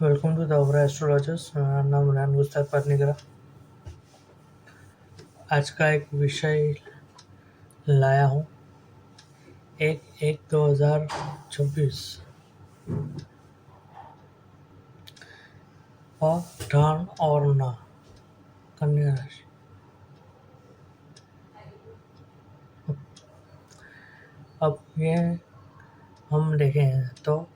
Welcome to the ओवरा astrologers. मेरा नाम रेहान गुस्ताख पाटनीगरा। आज का एक विषय लाया हूँ। 1/1/2026 ठान और ना कन्या राशि। अब ये हम देखें तो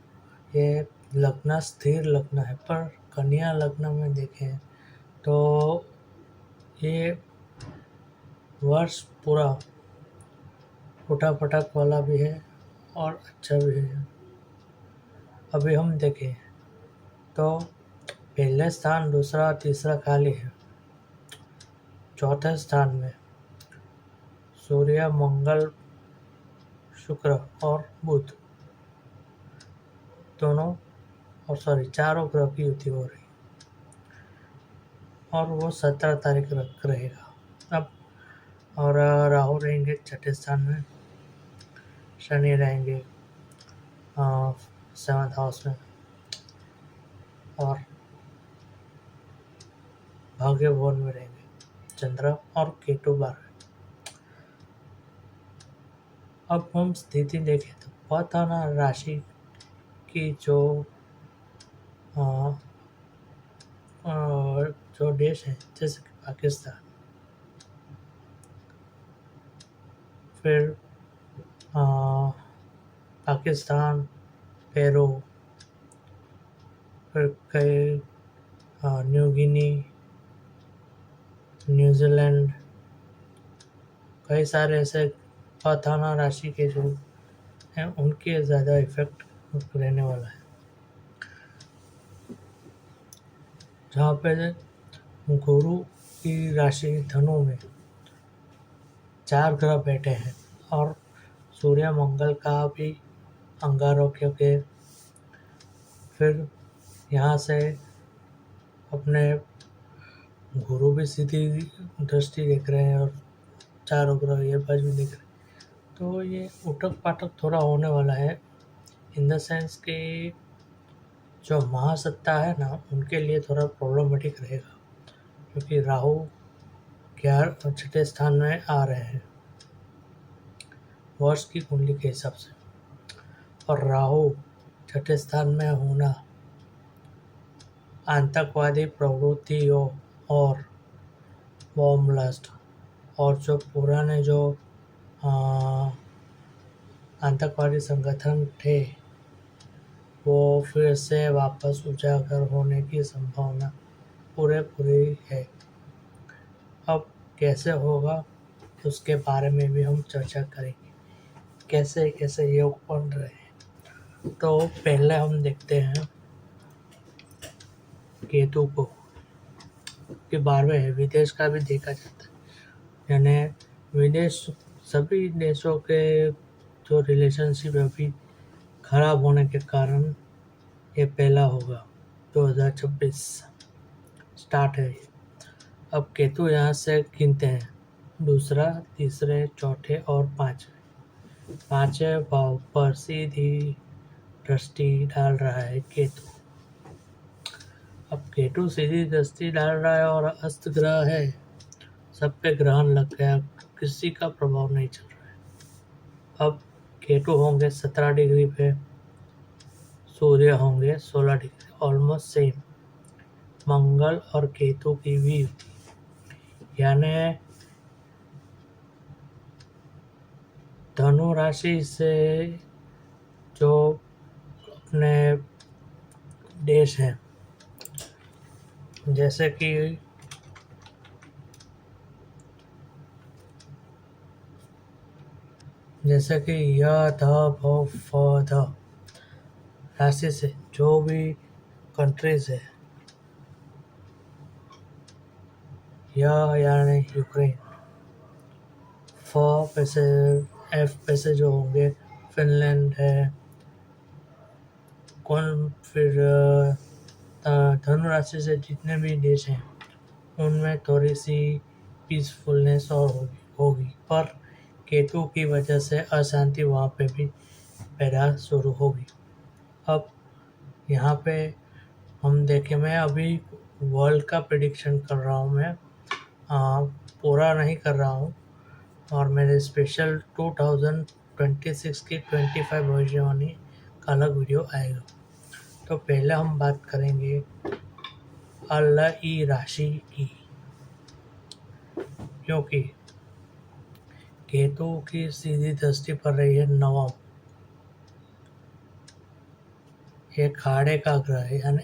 ये लग्न स्थिर लग्न है, पर कन्या लग्न में देखें तो ये वर्ष पूरा फटाफट वाला भी है और अच्छा भी है। अभी हम देखें तो पहले स्थान, दूसरा, तीसरा खाली है। चौथे स्थान में सूर्य, मंगल, शुक्र और बुध दोनों चारों ग्रह की युति हो रही और वो 17 तारीख रहेगा। अब और राहु रहेंगे छठे स्थान में, शनि रहेंगे 7th हाउस में और भाग्य भवन में रहेंगे चंद्र और केतु 12। अब हम स्थिति देखें तो पथाना राशि की जो देश है, जैसे कि पाकिस्तान, फिर पाकिस्तान, पेरू, फिर कई न्यू गिनी, न्यूजीलैंड, कई सारे ऐसे पथाना राशि के जो हैं उनके ज़्यादा इफेक्ट रहने वाला है। जहाँ पे गुरु की राशि धनु में 4 ग्रह बैठे हैं और सूर्य मंगल का भी अंगारोग्य के, फिर यहाँ से अपने गुरु भी सीधी दृष्टि देख रहे हैं और 4 ग्रह ये बाजू देख रहे हैं। तो ये उठक पाठक थोड़ा होने वाला है, इन द सेंस कि जो महासत्ता है ना, उनके लिए थोड़ा प्रॉब्लमेटिक रहेगा, क्योंकि राहु 6ठे स्थान में आ रहे हैं वर्ष की कुंडली के हिसाब से, और राहु 6ठे स्थान में होना आतंकवादी प्रवृत्तियों और बॉम्ब ब्लास्ट और जो पुराने जो आतंकवादी संगठन थे वो फिर से वापस उजागर होने की संभावना पूरी है। अब कैसे होगा उसके बारे में भी हम चर्चा करेंगे, कैसे कैसे योग बन रहे हैं। तो पहले हम देखते हैं केतु को, कि 12वें है, विदेश का भी देखा जाता है, यानी विदेश सभी देशों के जो रिलेशनशिप अभी खराब होने के कारण ये पहला होगा। 2026 स्टार्ट है। अब केतु यहाँ से गिनते हैं, दूसरा, तीसरे, चौथे और पांचवें भाव पर सीधी दृष्टि डाल रहा है केतु। अब केतु सीधी दृष्टि डाल रहा है और अस्त ग्रह है, सब पे ग्रहण लग गया, किसी का प्रभाव नहीं चल रहा है। अब केतु होंगे 17 डिग्री पे, सूर्य होंगे 16 डिग्री, ऑलमोस्ट सेम। मंगल और केतु की भी युति, यानी धनु राशि से जो अपने देश हैं, जैसे कि य ध भ फ ध राशि से जो भी कंट्रीज है, यानी यूक्रेन, एफ पैसे जो होंगे फिनलैंड है, फिर धनु राशि से जितने भी देश हैं उनमें थोड़ी सी पीसफुलनेस और होगी, पर केतु की वजह से अशांति वहाँ पे भी पैदा शुरू होगी। अब यहाँ पे हम देखें, मैं अभी वर्ल्ड का प्रिडिक्शन कर रहा हूँ, मैं पूरा नहीं कर रहा हूँ, और मेरे स्पेशल 2026 की 25 भविष्यवाणी का अलग वीडियो आएगा। तो पहले हम बात करेंगे अल्लाह राशि की, क्योंकि केतु की सीधी दृष्टि पड़ रही है नवम, ये खाड़े का ग्रह है, यानी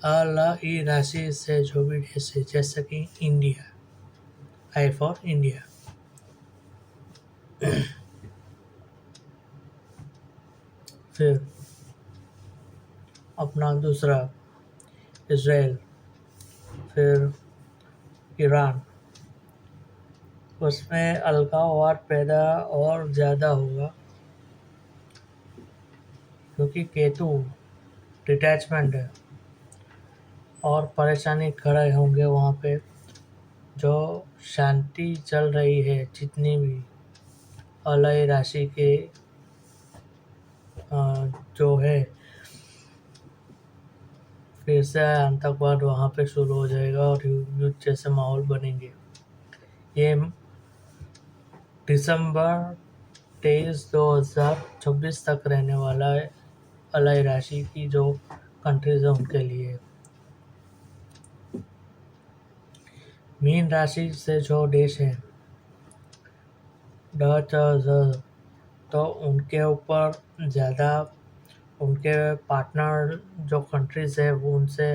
अलाई राशि से जो भी देश है, जैसे कि इंडिया, आई फॉर इंडिया, फिर अपना दूसरा इजराइल, फिर ईरान, उसमें अलगाववाद पैदा और ज़्यादा होगा, क्योंकि केतु डिटैचमेंट है और परेशानी खड़े होंगे वहाँ पे। जो शांति चल रही है, जितनी भी अलाई राशि के जो है, फिर से आतंकवाद वहाँ पे शुरू हो जाएगा और युद्ध जैसे माहौल बनेंगे। ये दिसंबर 23, 2026 तक रहने वाला है अलाई राशि की जो कंट्रीज है उनके लिए। मीन राशि से जो देश है तो उनके ऊपर ज़्यादा उनके पार्टनर जो कंट्रीज है वो उनसे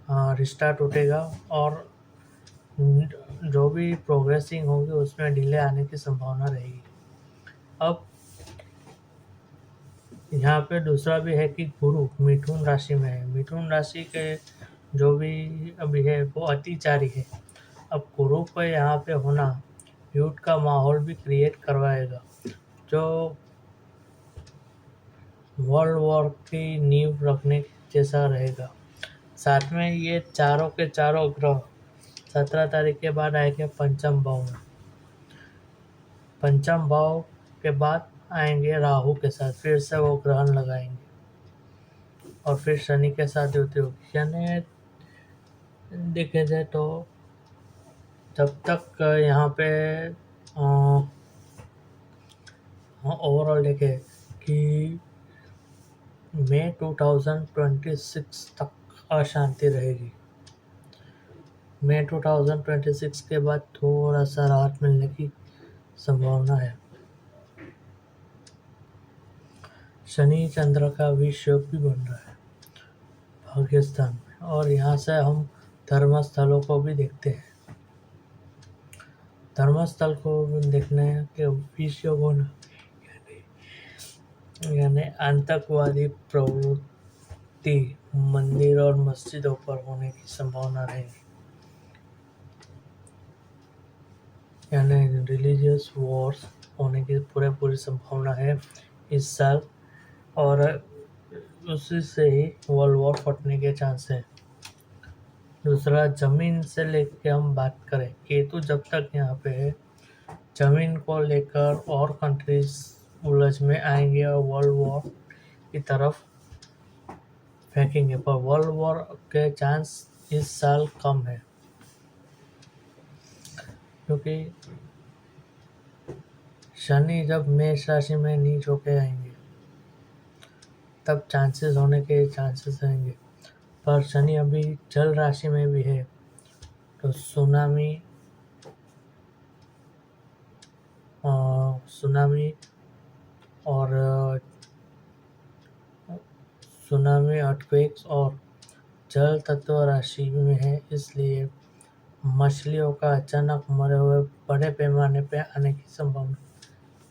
रिश्ता टूटेगा और जो भी प्रोग्रेसिंग होगी उसमें डिले आने की संभावना रहेगी। अब यहाँ पे दूसरा भी है कि गुरु मिथुन राशि में है। मिथुन राशि के जो भी अभी है वो अतिचारी है। अब गुरु पर यहाँ पे होना युद्ध का माहौल भी क्रिएट करवाएगा, जो वर्ल्ड वॉर की नींव रखने जैसा रहेगा। साथ में ये चारों के चारों ग्रह 17 तारीख के बाद आएंगे पंचम भाव में। पंचम भाव के बाद आएंगे राहु के साथ, फिर से वो ग्रहण लगाएंगे और फिर शनि के साथ युति होगी। यानी देखे जाए तो जब तक यहाँ पे ओवरऑल देखे कि मई 2026 तक अशांति रहेगी। मई 2026 के बाद थोड़ा सा राहत मिलने की संभावना है। शनि चंद्र का विष योग भी बन रहा है भाग्यस्थान में, और यहाँ से हम धर्म स्थलों को भी देखते हैं। धर्मस्थल को देखने के विष योग होना यानी आतंकवादी प्रवृत्ति मंदिर और मस्जिदों पर होने की संभावना रहेगी, यानी रिलीजियस वॉर्स होने की पूरी संभावना है इस साल, और उसी से ही वर्ल्ड वॉर फटने के चांस है। दूसरा, जमीन से लेकर हम बात करें, केतु जब तक यहाँ पे है जमीन को लेकर और कंट्रीज उलझ में आएंगे और वर्ल्ड वॉर की तरफ फेंकेंगे, पर वर्ल्ड वॉर के चांस इस साल कम है, क्योंकि शनि जब मेष राशि में नीच होके आएंगे तब चांसेस होने के चांसेस रहेंगे। पर शनि अभी जल राशि में भी है, तो सुनामी अर्थक्वेक्स और जल तत्व राशि में है, इसलिए मछलियों का अचानक मरे हुए बड़े पैमाने पे आने की संभावना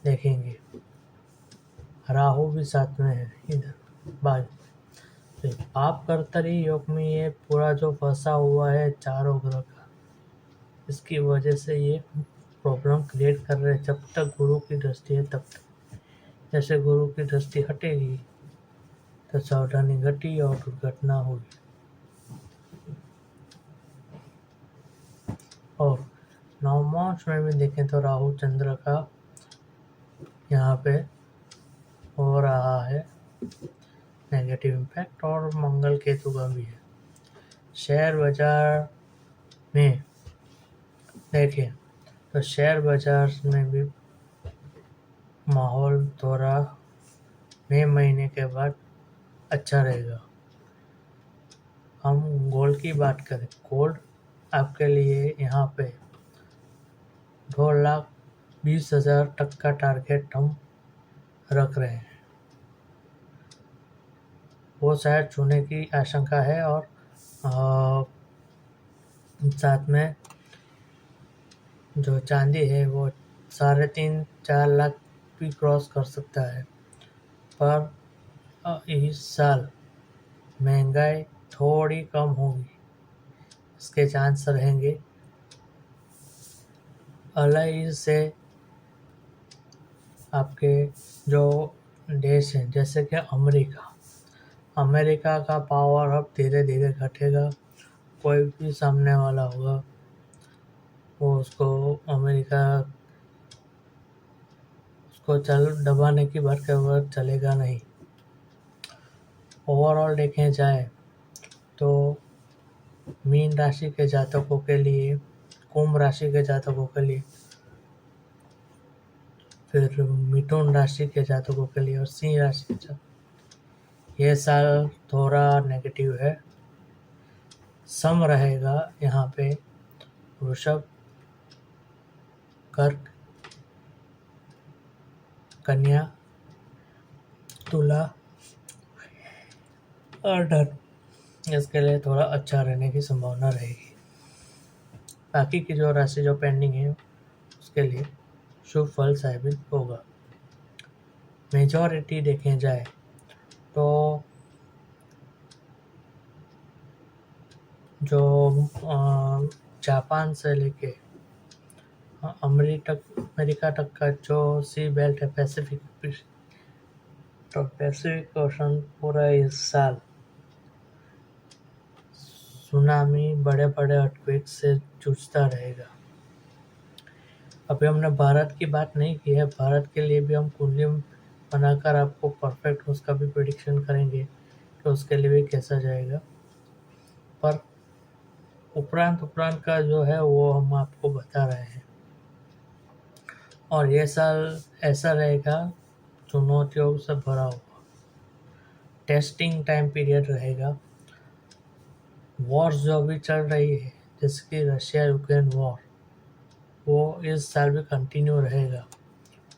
देखेंगे। राहु भी साथ में है इधर बाद। पाप कर्तरी योग में ये पूरा जो फंसा हुआ है चारों ग्रह का, इसकी वजह से ये प्रॉब्लम क्रिएट कर रहे हैं। जब तक गुरु की दृष्टि है तब तक, जैसे गुरु की दृष्टि हटेगी तो सावधानी घटी और दुर्घटना होगी। और नवमांश में भी देखें तो राहु चंद्र का यहाँ पे हो रहा है, नेगेटिव इम्पैक्ट, और मंगल केतु का भी है। शेयर बाजार में देखिए, तो शेयर बाजार में भी माहौल थोड़ा मई महीने के बाद अच्छा रहेगा। हम गोल्ड की बात करें, गोल्ड आपके लिए यहाँ पे 2,20,000 तक का टारगेट हम रख रहे हैं। वो शायद छूने की आशंका है, और साथ में जो चांदी है वो 3.5-4 लाख भी क्रॉस कर सकता है। पर इस साल महंगाई थोड़ी कम होगी, इसके चांस रहेंगे। अलग से आपके जो देश हैं, जैसे कि अमेरिका का पावर अब धीरे धीरे घटेगा। कोई भी सामने वाला होगा, वो अमेरिका उसको दबाने की बात कर चलेगा नहीं। ओवरऑल देखें जाए तो मीन राशि के जातकों के लिए, कुंभ राशि के जातकों के लिए, फिर मिथुन राशि के जातकों के लिए और सिंह राशि के जातकों, ये साल थोड़ा नेगेटिव है। सम रहेगा यहाँ पे वृषभ, कर्क, कन्या, तुला और धनु, इसके लिए थोड़ा अच्छा रहने की संभावना रहेगी। बाकी की जो राशि जो पेंडिंग है उसके लिए शुभ फल साबित होगा। मेजॉरिटी देखें जाए तो जो जापान से लेके अमेरिका तक का जो सी बेल्ट है, पैसिफिक ओशन, पूरा इस साल सुनामी, बड़े बड़े अर्थक्वेक से जूझता रहेगा। अभी हमने भारत की बात नहीं की है, भारत के लिए भी हम कुंडली बनाकर आपको परफेक्ट उसका भी प्रेडिक्शन करेंगे कि उसके लिए भी कैसा जाएगा। पर उपरांत का जो है वो हम आपको बता रहे हैं। और ये साल ऐसा रहेगा चुनौतियों से भरा हुआ, टेस्टिंग टाइम पीरियड रहेगा। वॉर्स जो अभी चल रही है, जैसे कि रशिया यूक्रेन वॉर, वो इस साल भी कंटिन्यू रहेगा।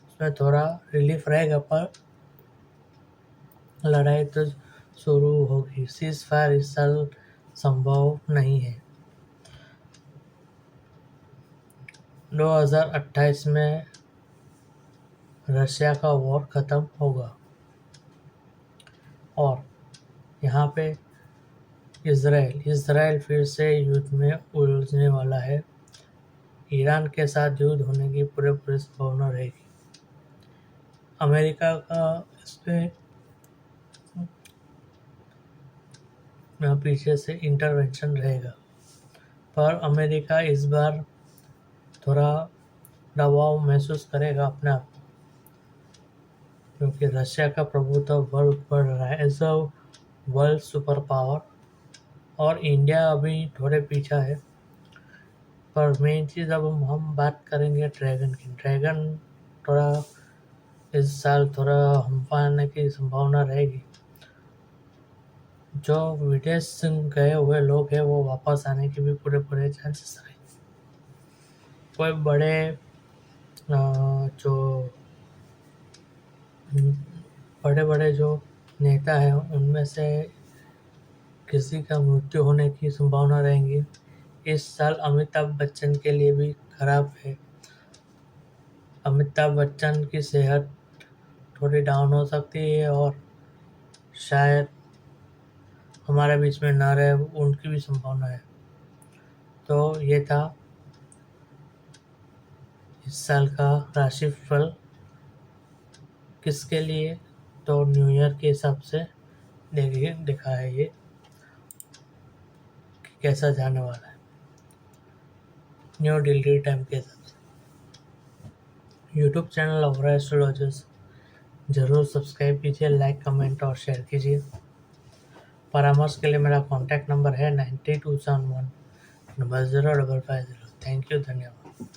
उसमें थोड़ा रिलीफ रहेगा, पर लड़ाई तो शुरू होगी। सीज फायर इस साल संभव नहीं है। 2028 में रशिया का वॉर खत्म होगा और यहाँ पे इजराइल फिर से युद्ध में उलझने वाला है। ईरान के साथ युद्ध होने की पूरी संभावना रहेगी। अमेरिका का इसमें पीछे से इंटरवेंशन रहेगा, पर अमेरिका इस बार थोड़ा दबाव महसूस करेगा अपने आप, क्योंकि रशिया का प्रभुत्व बढ़ रहा है as a world super power, और इंडिया अभी थोड़े पीछा है। पर मेन चीज़ अब हम बात करेंगे ड्रैगन थोड़ा इस साल थोड़ा हम्फाने की संभावना रहेगी। जो विदेश गए हुए लोग हैं वो वापस आने के भी पूरे चांसेस रहेंगे। कोई बड़े जो बड़े जो नेता हैं उनमें से किसी का मृत्यु होने की संभावना रहेंगी। इस साल अमिताभ बच्चन के लिए भी खराब है। अमिताभ बच्चन की सेहत थोड़ी डाउन हो सकती है और शायद हमारे बीच में ना रहे, उनकी भी संभावना है। तो ये था इस साल का राशिफल किसके लिए, तो न्यू ईयर के हिसाब से देखा है ये कि कैसा जाने वाला है न्यू डिलीवरी टाइम के हिसाब से। यूट्यूब चैनल ऑफ एस्ट्रोलॉजर्स जरूर सब्सक्राइब कीजिए, लाइक, कमेंट और शेयर कीजिए। परामर्श के लिए मेरा कॉन्टैक्ट नंबर है 9271 005550। थैंक यू, धन्यवाद।